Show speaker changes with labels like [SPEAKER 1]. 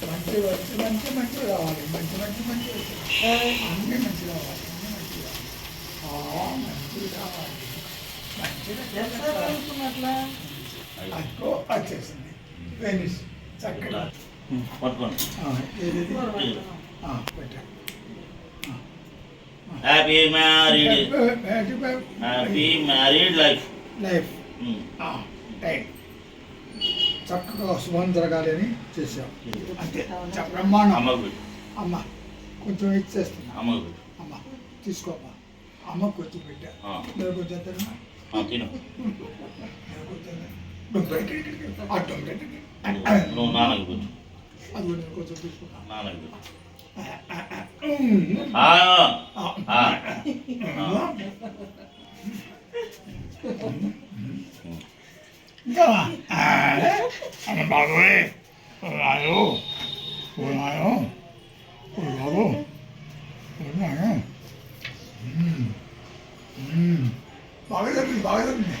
[SPEAKER 1] మంచి వచ్చి మంచి మంచి రావాలి, మంచి మంచి మంచి వచ్చి అన్నీ మంచి రావాలి, అన్నీ మంచి రావాలి, మంచి రావాలి, మంచిగా అక్కో వచ్చేసింది వెనిస్ చక్కగా
[SPEAKER 2] happy married happy married life
[SPEAKER 1] life time చక్కగా శుభం జరగాలి అని చేసాం అంతే. బ్రహ్మాండం. అమ్మ కొంచెం ఇచ్చేస్తున్నా. అమ్మ తీసుకోమ్మా. అమ్మ కొంచెం పెట్టా, నేను కొంచెం తిన్నా. అది నేను కొంచెం తీసుకున్నా. ఇంకా బాబు రాయు ఉన్నాయో బాబు ఉన్నాయో బాగా జరిగింది, బాగా జరిగింది.